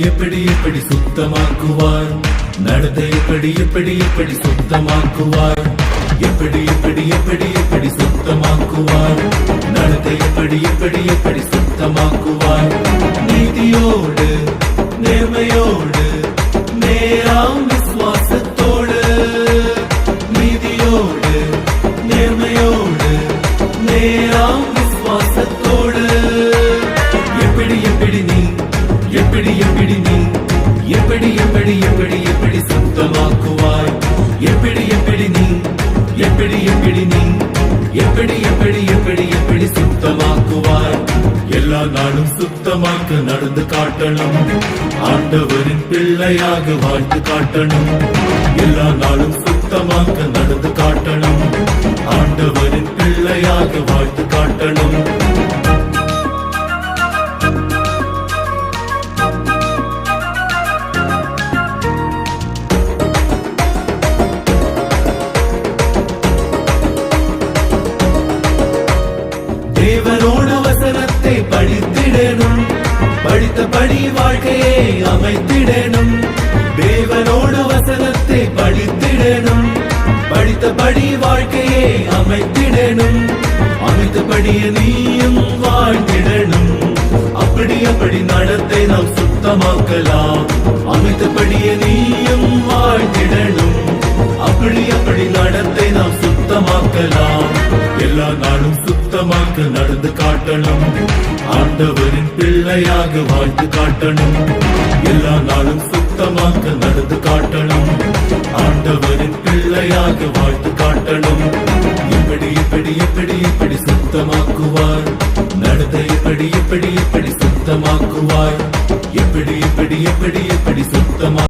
எப்படி எப்படி சுத்தமாக்குவார் நடத்தை எப்படி எப்படி எப்படி சுத்தமாக்குவார் எப்படி எப்படி எப்படி எப்படி சுத்தமாக்குவார் நடத்தை எப்படி எப்படி எப்படி சுத்தமாக்குவார் நீதியோடு நேர்மையோடு நேராம் விசுவாசத்தோடு நீதியோடு நேர்மையோடு நேராம் விசுவாசத்தோடு எப்படி எப்படி நீ எப்படி எப்படி நீ எப்படி எப்படி எப்படி எப்படி சுத்தமாக்குவாய் எப்படி எப்படி நீ எப்படி எப்படி நீ எப்படி எப்படி எப்படி எப்படி சுத்தமாக்குவாய் எல்லா நாளும் சுத்தமாக்க நடந்து காட்டணும் ஆண்டவரின் பிள்ளையாக வாழ்ந்து காட்டணும் எல்லா நாளும் சுத்தமாக்க நடந்து காட்டணும் ஆண்டவரின் பிள்ளையாக வாழ்ந்து காட்டணும் தேவனோட வசனத்தை படித்திடணும் படித்தபடி வாழ்க்கையை அமைத்திடணும் தேவனோட வசனத்தை படித்திடணும் படித்தபடி வாழ்க்கையை அமைத்திடணும் அமைத்தபடியே நீயும் வாழ்ந்திடணும் அப்படி அப்படி நடத்தை நாம் சுத்தமாக்கலாம் அமைத்தபடியே நீயும் வாழ்ந்திடணும் அப்படி அப்படி நடத்தை நாம் சுத்தமாக்கலாம் எல்லா நாளும் சுத்தமாக்க நடந்து காட்டணும் ஆண்டவரின் பிள்ளையாக வாழ்ந்து காட்டணும் எல்லா நாளும் சுத்தமாக்க நடந்து காட்டணும் ஆண்டவரின் பிள்ளையாக வாழ்ந்து காட்டணும் எப்படி எப்படி எப்படி எப்படி சுத்தமாக்குவார் நடத்தை எப்படி எப்படி எப்படி சுத்தமாக்குவார் எப்படி எப்படி எப்படி எப்படி சுத்தமா